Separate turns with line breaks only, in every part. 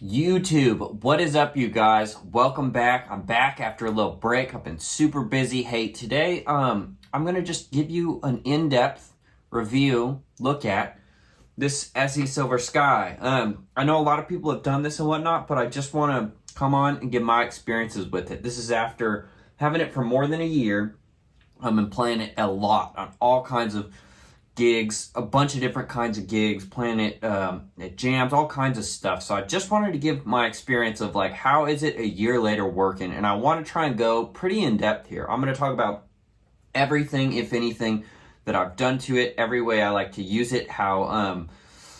YouTube, what is up, you guys? Welcome back. I'm back after a little break. I've been super busy. Hey, today I'm gonna just give you an in-depth review look at this SE Silver Sky. I know a lot of people have done this and whatnot, but I just want to come on and give my experiences with it. This is after having it for more than a year. I've been playing it a lot on all kinds of gigs, a bunch of different kinds of gigs, playing it at jams, all kinds of stuff. So I just wanted to give my experience of like, how is it a year later working? And I want to try and go pretty in depth here. I'm going to talk about everything, if anything, that I've done to it, every way I like to use it, how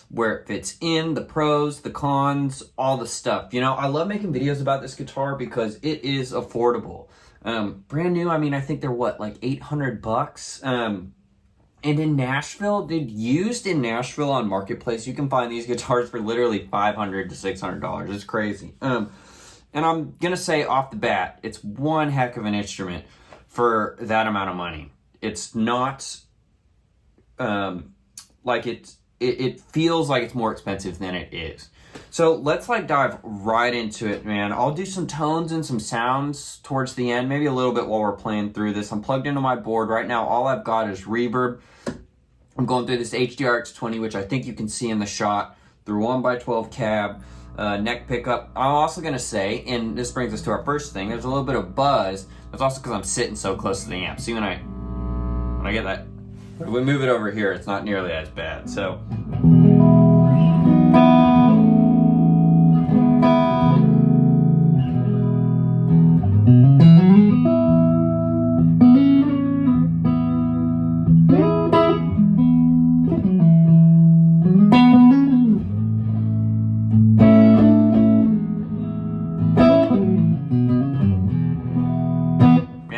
where it fits in, the pros, the cons, all the stuff. You know, I love making videos about this guitar because it is affordable. Brand new, I mean, I think they're what, like $800? And in Nashville, dude, used in Nashville on Marketplace, you can find these guitars for literally $500 to $600. It's crazy. And I'm going to say off the bat, it's one heck of an instrument for that amount of money. It's not like it feels like it's more expensive than it is. So let's like dive right into it, man. I'll do some tones and some sounds towards the end, maybe a little bit while we're playing through this. I'm plugged into my board right now. All I've got is reverb. I'm going through this HDR-X20, which I think you can see in the shot, through 1x12 cab, neck pickup. I'm also gonna say, and this brings us to our first thing, there's a little bit of buzz. That's also because I'm sitting so close to the amp. See, when I get that, if we move it over here, it's not nearly as bad. So.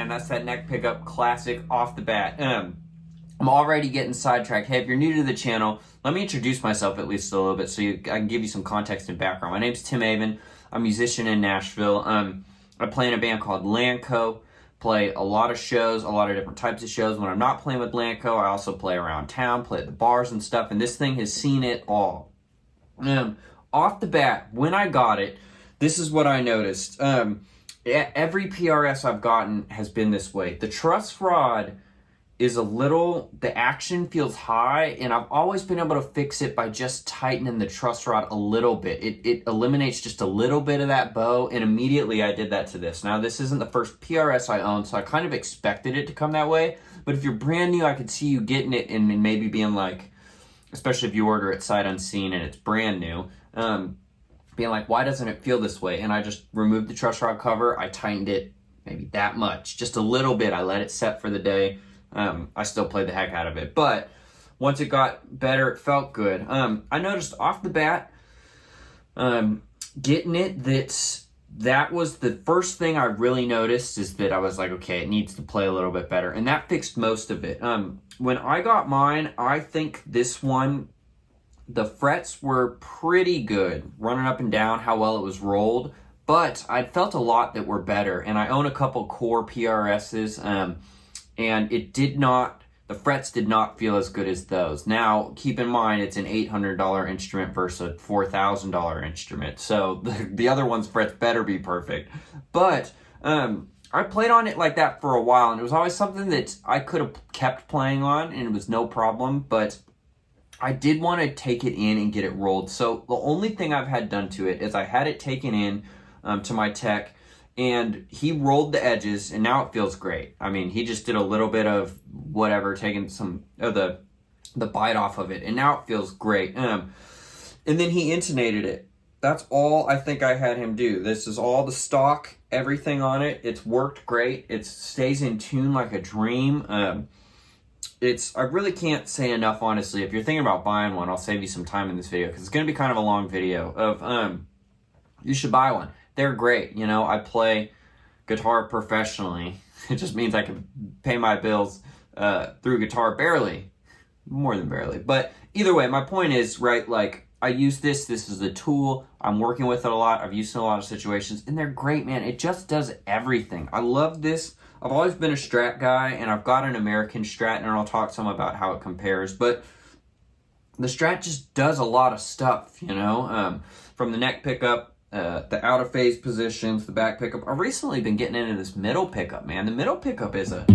That's that neck pickup classic off the bat. I'm already getting sidetracked. Hey, if you're new to the channel, let me introduce myself at least a little bit so I can give you some context and background. My name's Timaven. I'm a musician in Nashville. I play in a band called Landco. Play a lot of shows, a lot of different types of shows. When I'm not playing with Landco, I also play around town, play at the bars and stuff, and this thing has seen it all. Off the bat, when I got it, this is what I noticed. Every PRS I've gotten has been this way. The truss rod is the action feels high, and I've always been able to fix it by just tightening the truss rod a little bit. It eliminates just a little bit of that bow, and immediately I did that to this. Now, this isn't the first PRS I own, so I kind of expected it to come that way, but if you're brand new, I could see you getting it and maybe being like, especially if you order it sight unseen and it's brand new, being like, why doesn't it feel this way? And I just removed the truss rod cover. I tightened it maybe that much, just a little bit. I let it set for the day. I still played the heck out of it, but once it got better, it felt good. I noticed off the bat, getting it, that was the first thing I really noticed, is that I was like, okay, it needs to play a little bit better, and that fixed most of it. When I got mine, I think this one, the frets were pretty good, running up and down, how well it was rolled, but I felt a lot that were better, and I own a couple core PRSs, and the frets did not feel as good as those. Now, keep in mind, it's an $800 instrument versus a $4,000 instrument, so the other one's frets better be perfect. But I played on it like that for a while, and it was always something that I could have kept playing on, and it was no problem, but I did want to take it in and get it rolled. So the only thing I've had done to it is I had it taken in to my tech, and he rolled the edges, and now it feels great. I mean, he just did a little bit of whatever, taking some of the bite off of it, and now it feels great. And then he intonated it. That's all I think I had him do. This is all the stock, everything on it. It's worked great. It stays in tune like a dream. I really can't say enough, honestly. If you're thinking about buying one, I'll save you some time in this video because it's going to be kind of a long video of, you should buy one. They're great. You know, I play guitar professionally. It just means I can pay my bills through guitar barely, more than barely. But either way, my point is, right, like, I use this is a tool. I'm working with it a lot. I've used it in a lot of situations, and they're great, man. It just does everything. I love this. I've always been a Strat guy, and I've got an American Strat, and I'll talk some about how it compares, but the Strat just does a lot of stuff, you know? from the neck pickup, the out of phase positions, the back pickup. I've recently been getting into this middle pickup, man. The middle pickup is a...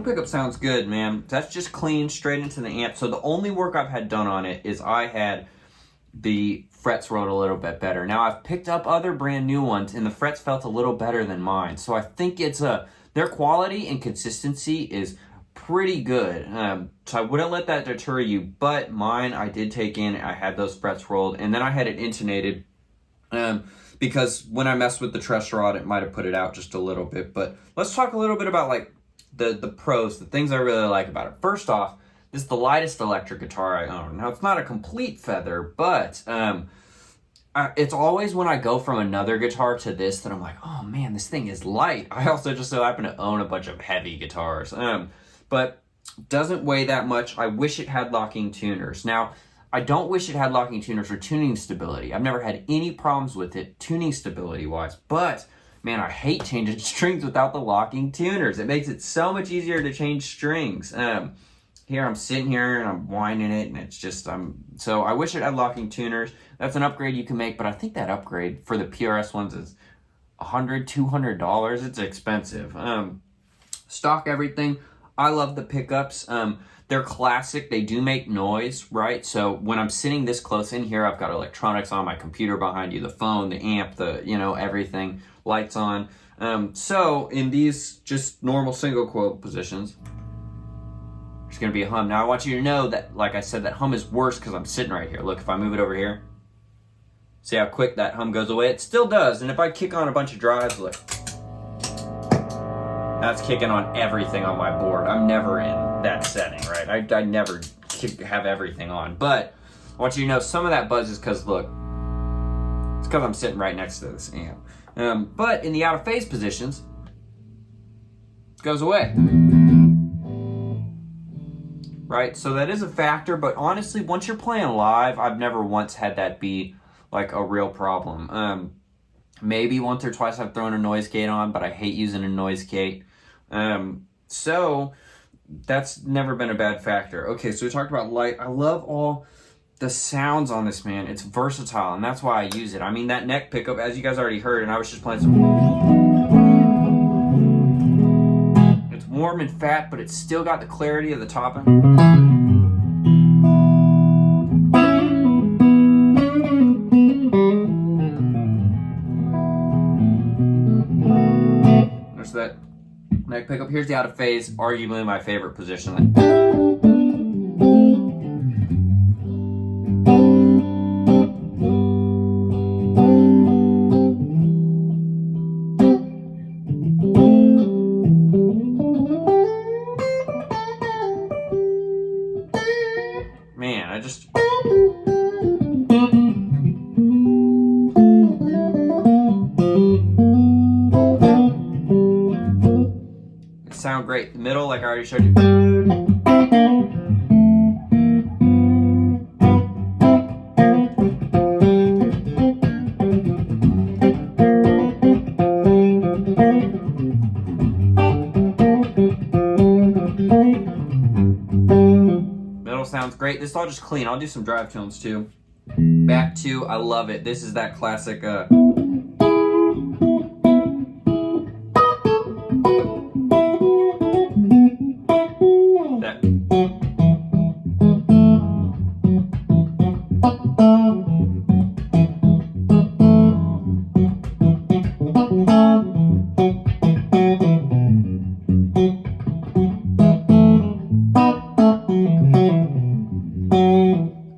Pickup sounds good, man. That's just clean straight into the amp. So the only work I've had done on it is I had the frets rolled a little bit better. Now I've picked up other brand new ones and the frets felt a little better than mine. So I think it's their quality and consistency is pretty good. So I wouldn't let that deter you, but mine I did take in, I had those frets rolled and then I had it intonated because when I messed with the truss rod, it might have put it out just a little bit. But let's talk a little bit about like the pros, the things I really like about it. First off, this is the lightest electric guitar I own. Now, it's not a complete feather, but it's always when I go from another guitar to this that I'm like, oh man, this thing is light. I also just so happen to own a bunch of heavy guitars, but doesn't weigh that much. I wish it had locking tuners. Now, I don't wish it had locking tuners for tuning stability. I've never had any problems with it tuning stability-wise, but man, I hate changing strings without the locking tuners. It makes it so much easier to change strings. Here I'm sitting here and I'm winding it and it's just, so I wish it had locking tuners. That's an upgrade you can make, but I think that upgrade for the PRS ones is $100, $200. It's expensive. Stock everything. I love the pickups. They're classic. They do make noise, right? So when I'm sitting this close in here, I've got electronics on, my computer behind you, the phone, the amp, everything, lights on. So in these just normal single coil positions, there's gonna be a hum. Now I want you to know that, like I said, that hum is worse because I'm sitting right here. Look, if I move it over here, see how quick that hum goes away? It still does. And if I kick on a bunch of drives, look, that's kicking on everything on my board. I'm never in that setting, right? I never have everything on. But I want you to know some of that buzz is because, look, it's because I'm sitting right next to this amp. But in the out of phase positions, it goes away. Right? So that is a factor, but honestly, once you're playing live, I've never once had that be like a real problem. Maybe once or twice I've thrown a noise gate on, but I hate using a noise gate. So that's never been a bad factor. Okay, so we talked about light. I love all the sounds on this, man. It's versatile, and that's why I use it. I mean, that neck pickup, as you guys already heard, and I was just playing some... It's warm and fat, but it's still got the clarity of the top end. There's that neck pickup. Here's the out of phase, arguably my favorite position. Man, I just... It sound great. The middle, like I already showed you. Middle sounds great. This is all just clean. I'll do some drive tones too. Back two, I love it. This is that classic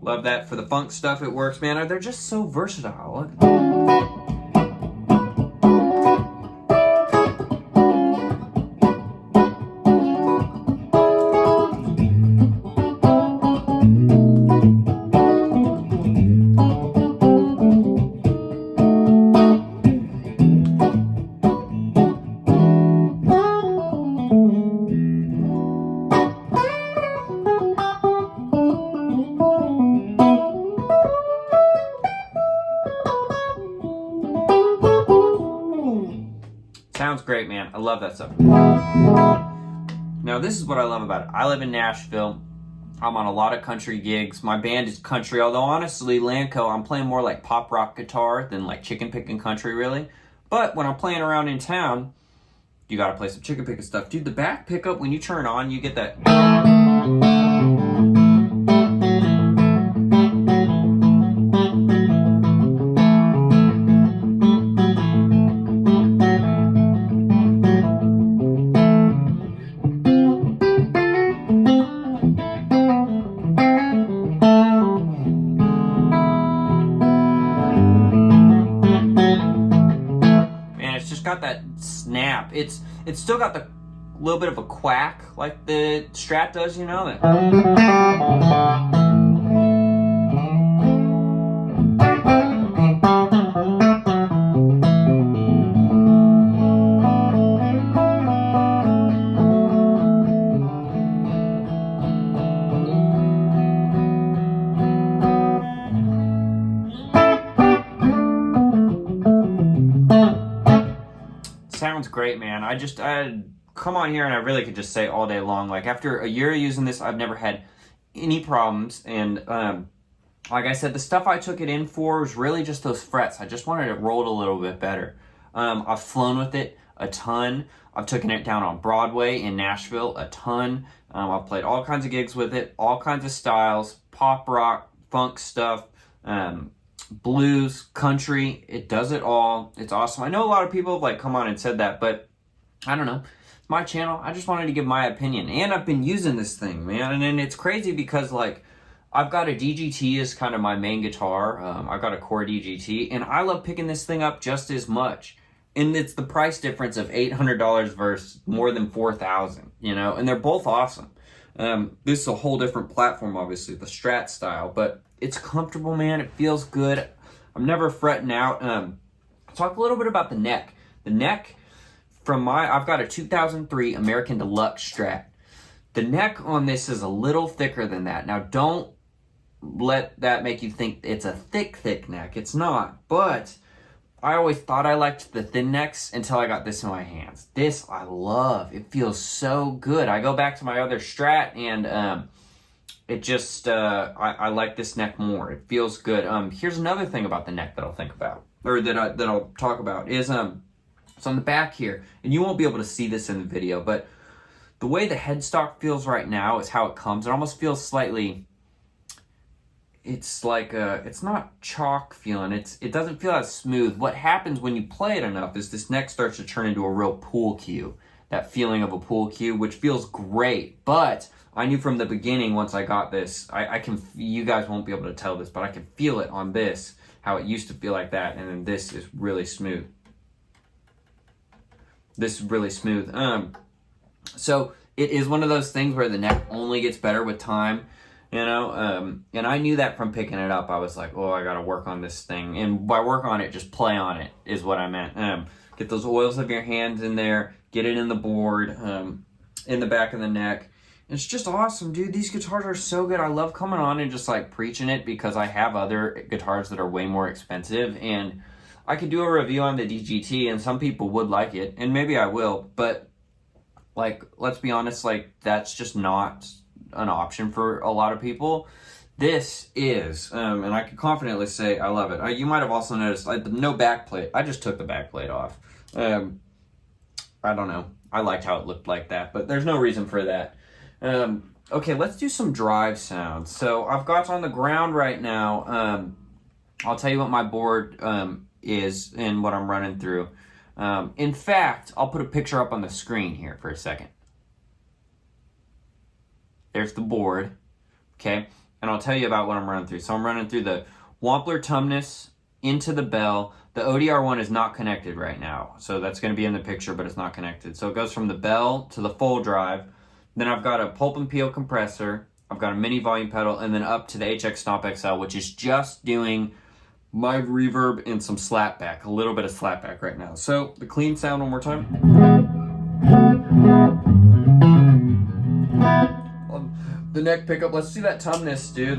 love that for the funk stuff. It works, man. They're just so versatile. Look. Sounds great, man. I love that stuff. Now, this is what I love about it. I live in Nashville. I'm on a lot of country gigs. My band is country, although honestly, Lanco, I'm playing more like pop rock guitar than like chicken picking country, really. But when I'm playing around in town, you gotta play some chicken picking stuff. Dude, the back pickup, when you turn it on, you get that. Got that snap. It's still got the little bit of a quack like the Strat does, you know. Sounds great, man. I come on here and I really could just say all day long. Like after a year of using this, I've never had any problems. And like I said, the stuff I took it in for was really just those frets. I just wanted it rolled a little bit better. I've flown with it a ton. I've taken it down on Broadway in Nashville a ton. I've played all kinds of gigs with it, all kinds of styles, pop rock, funk stuff, blues, country. It does it all. It's awesome. I know a lot of people have like come on and said that, but I don't know. It's my channel. I just wanted to give my opinion. And I've been using this thing, man. And it's crazy because like I've got a DGT as kind of my main guitar. I've got a core DGT and I love picking this thing up just as much. And it's the price difference of $800 versus more than $4,000, you know, and they're both awesome. This is a whole different platform, obviously, the Strat style, but it's comfortable, man. It feels good. I'm never fretting out. Talk a little bit about the neck. The neck I've got a 2003 American Deluxe Strat. The neck on this is a little thicker than that. Now, don't let that make you think it's a thick neck. It's not, but I always thought I liked the thin necks until I got this in my hands. This I love. It feels so good. I go back to my other Strat and it just, I like this neck more. It feels good. Here's another thing about the neck that I'll think about, or that I'll talk about is, it's on the back here, and you won't be able to see this in the video, but the way the headstock feels right now is how it comes. It almost feels slightly, it's like it's not chalk feeling. It doesn't feel as smooth. What happens when you play it enough is this neck starts to turn into a real pool cue. That feeling of a pool cue, which feels great. But I knew from the beginning once I got this, I can. You guys won't be able to tell this, but I can feel it on this how it used to feel like that, and then this is really smooth. This is really smooth. So it is one of those things where the neck only gets better with time. You know, and I knew that from picking it up. I was like, oh, I got to work on this thing. And by work on it, just play on it is what I meant. Get those oils of your hands in there. Get it in the board, in the back of the neck. It's just awesome, dude. These guitars are so good. I love coming on and just like preaching it because I have other guitars that are way more expensive. And I could do a review on the DGT and some people would like it. And maybe I will. But like, let's be honest, like that's just not an option for a lot of people. This is, and I can confidently say I love it. You might have also noticed no back plate. I just took the back plate off. I don't know. I liked how it looked like that, but there's no reason for that. Okay, let's do some drive sounds. So I've got on the ground right now. I'll tell you what my board is and what I'm running through. In fact, I'll put a picture up on the screen here for a second. There's the board, okay? And I'll tell you about what I'm running through. So I'm running through the Wampler Tumnus into the bell. The ODR one is not connected right now. So that's going to be in the picture, but it's not connected. So it goes from the bell to the full drive. Then I've got a Pulp and Peel compressor. I've got a mini volume pedal, and then up to the HX Stomp XL, which is just doing my reverb and some slapback, a little bit of slapback right now. So the clean sound one more time. The neck pickup, let's see that Tumnus, dude.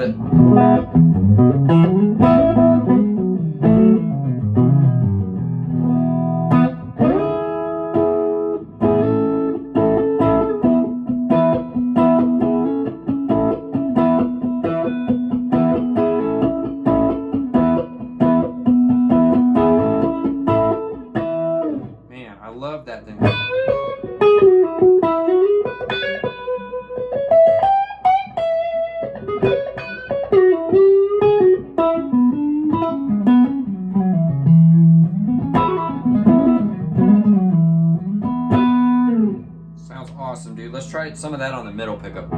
try some of that on the middle pickup.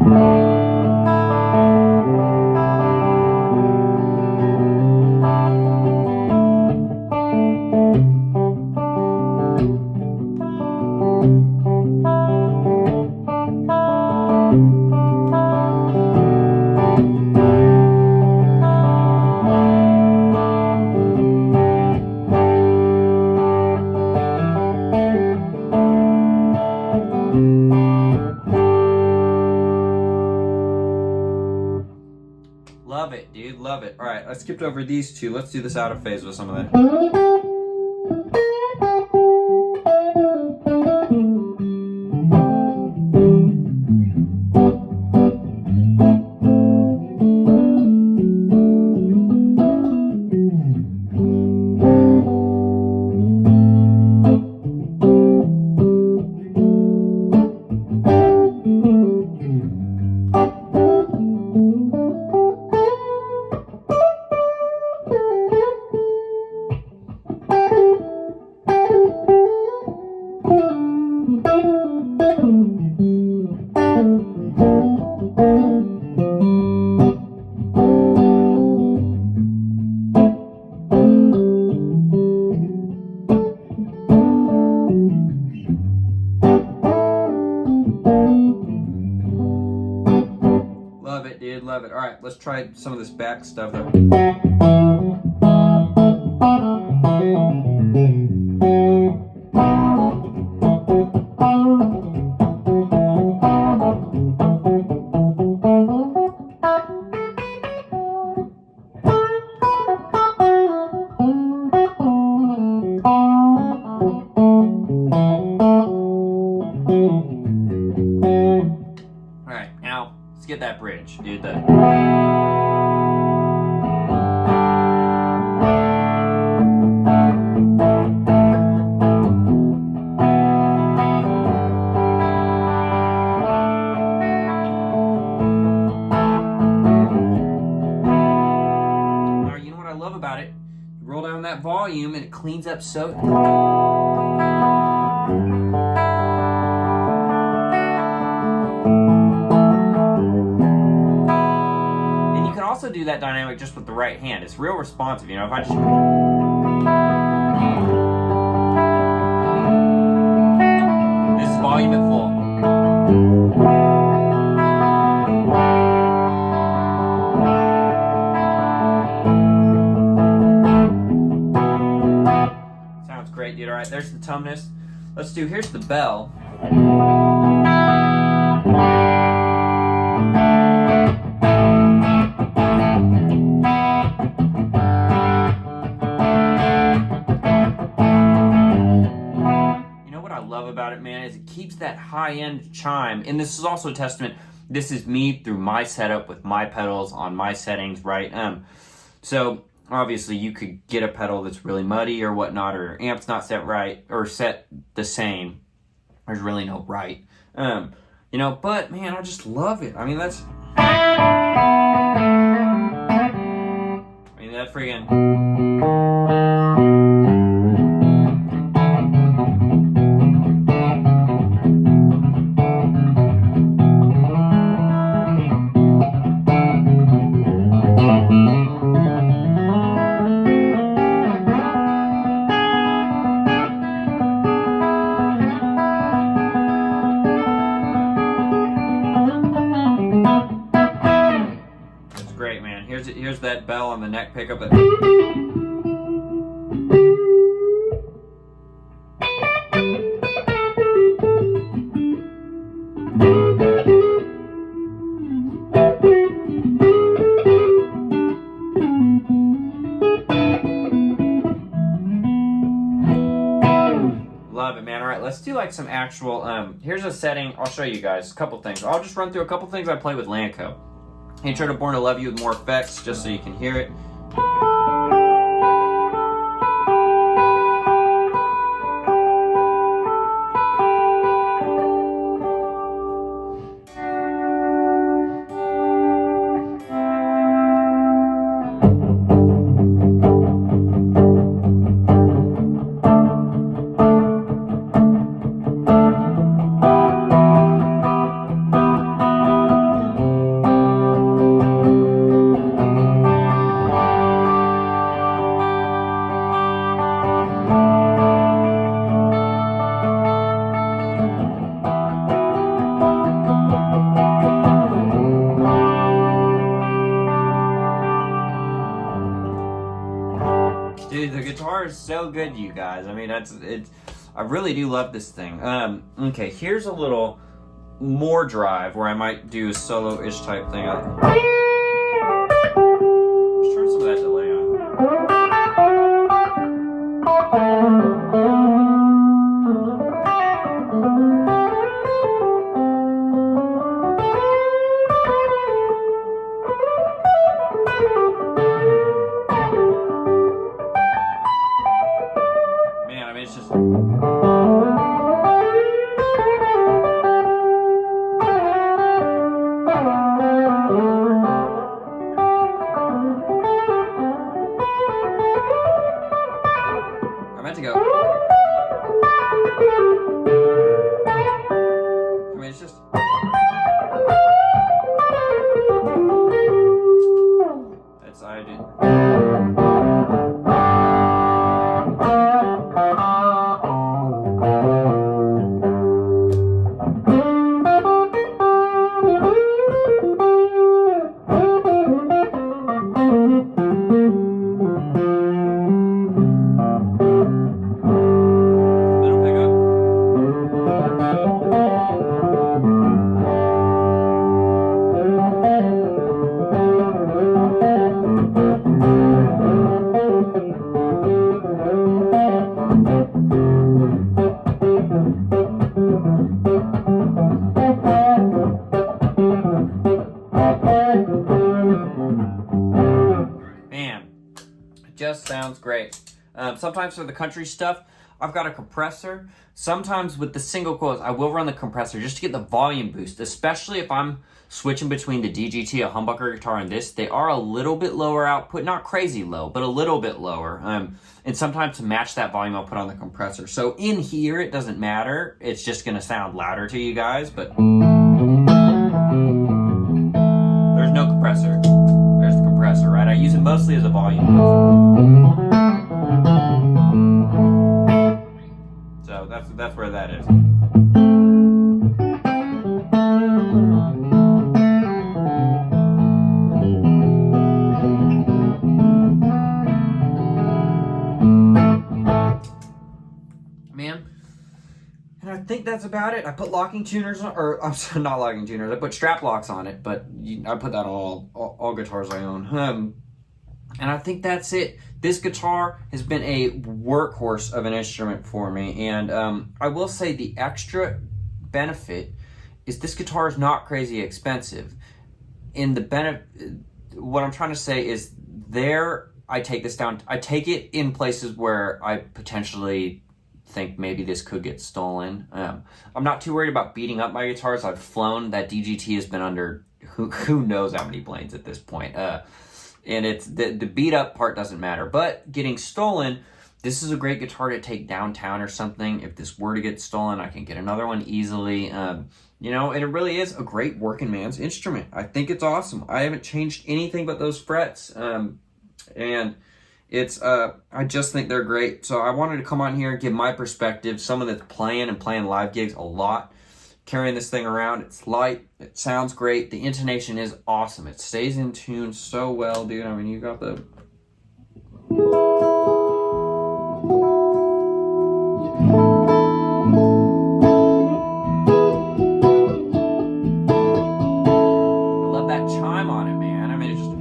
Love it, dude. Love it. All right, I skipped over these two. Let's do this out of phase with some of that. Love it, dude. Love it. All right, let's try some of this back stuff though. Alright, now let's get that bridge, dude. Now, you know what I love about it? You roll down that volume and it cleans up so... also do that dynamic just with the right hand. It's real responsive, you know. If I just this is volume at full. Sounds great, dude. All right, there's the tumness. Let's do. Here's the bell. About it, man, is it keeps that high-end chime, and this is also a testament. This is me through my setup with my pedals on my settings, right? So obviously you could get a pedal that's really muddy or whatnot, or amp's not set right or set the same. There's really no right, you know. But man, I just love it. I mean, that friggin'. Great, man. Here's that bell on the neck pickup. Love it, man. All right, let's do like some actual, here's a setting. I'll show you guys a couple things. I'll just run through a couple things I play with Lanco. Intro to Born to Love You with more effects, just so you can hear it. so good, you guys. I mean, I really do love this thing. Okay, here's a little more drive where I might do a solo-ish type thing. Let's turn some of that delay on. Man, I mean, it's just... I meant to go... I mean, it's just... That's I did. Man, it just sounds great. Sometimes for the country stuff, I've got a compressor. Sometimes with the single coils, I will run the compressor just to get the volume boost, especially if I'm switching between the DGT, a humbucker guitar, and this. They are a little bit lower output, not crazy low, but a little bit lower. And sometimes to match that volume, I'll put on the compressor. So in here, it doesn't matter. It's just going to sound louder to you guys, but there's no compressor. There's the compressor, right? I use it mostly as a volume boost. So that's where that is. Man, and I think that's about it. I put locking tuners on, or I'm sorry, not locking tuners. I put strap locks on it, but I put that on all guitars I own. And I think that's it. This guitar has been a workhorse of an instrument for me, and I will say the extra benefit is this guitar is not crazy expensive. What I'm trying to say is I take this down. I take it in places where I potentially think maybe this could get stolen. I'm not too worried about beating up my guitars. I've flown. That DGT has been under who knows how many blades at this point. And it's the beat up part doesn't matter. But getting stolen, this is a great guitar to take downtown or something. If this were to get stolen, I can get another one easily. And it really is a great working man's instrument. I think it's awesome. I haven't changed anything but those frets. And it's I just think they're great. So I wanted to come on here and give my perspective. Someone that's playing live gigs a lot, carrying this thing around. It's light, it sounds great, the intonation is awesome, it stays in tune so well, dude. I mean, you got the I love that chime on it, man. I mean, it just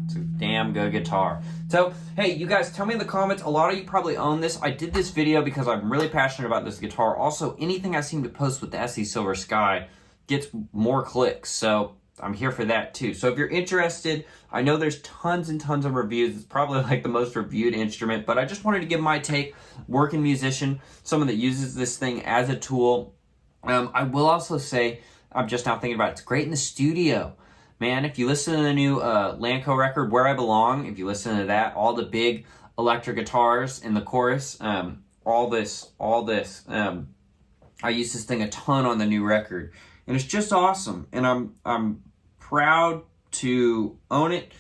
it's a damn good guitar. So, hey, you guys, tell me in the comments. A lot of you probably own this. I did this video because I'm really passionate about this guitar. Also, anything I seem to post with the SE Silver Sky gets more clicks, so I'm here for that too. So if you're interested, I know there's tons and tons of reviews. It's probably like the most reviewed instrument, but I just wanted to give my take. Working musician, someone that uses this thing as a tool. I will also say, I'm just now thinking about it, it's great in the studio. Man, if you listen to the new Lanco record, Where I Belong, if you listen to that, all the big electric guitars in the chorus, all this, I use this thing a ton on the new record, and it's just awesome, and I'm proud to own it,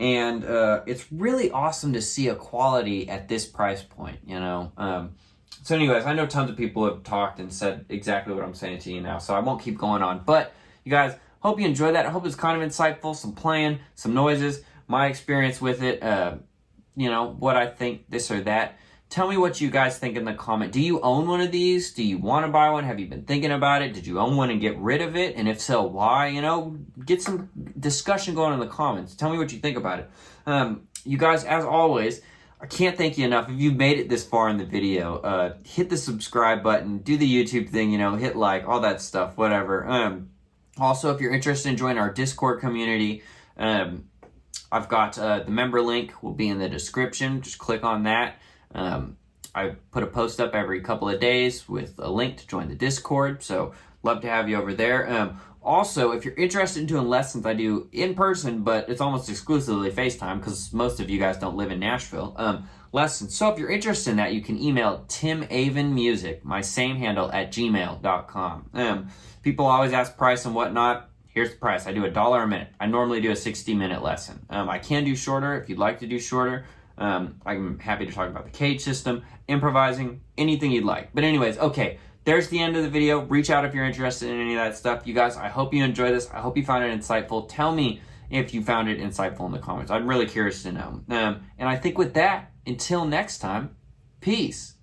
And it's really awesome to see a quality at this price point, So anyways, I know tons of people have talked and said exactly what I'm saying to you now, so I won't keep going on. But you guys, hope you enjoyed that. I hope it's kind of insightful, some playing, some noises, my experience with it, what I think, this or that. Tell me what you guys think in the comment. Do you own one of these? Do you want to buy one? Have you been thinking about it? Did you own one and get rid of it? And if so, why? Get some discussion going in the comments. Tell me what you think about it. You guys, as always, I can't thank you enough. If you've made it this far in the video, hit the subscribe button, do the YouTube thing, hit like, all that stuff, whatever. Also, if you're interested in joining our Discord community, I've got the member link will be in the description. Just click on that. I put a post up every couple of days with a link to join the Discord, so love to have you over there. Also, if you're interested in doing lessons, I do in person, but it's almost exclusively FaceTime because most of you guys don't live in Nashville. Lessons. So if you're interested in that, you can email timavenmusic, my same handle, at gmail.com. People always ask price and whatnot. Here's the price. I do $1 a minute. I normally do a 60-minute lesson. I can do shorter if you'd like to do shorter. I'm happy to talk about the cage system, improvising, anything you'd like. But anyways, okay, there's the end of the video. Reach out if you're interested in any of that stuff. You guys, I hope you enjoy this. I hope you found it insightful. Tell me if you found it insightful in the comments. I'm really curious to know. And I think with that, until next time, peace.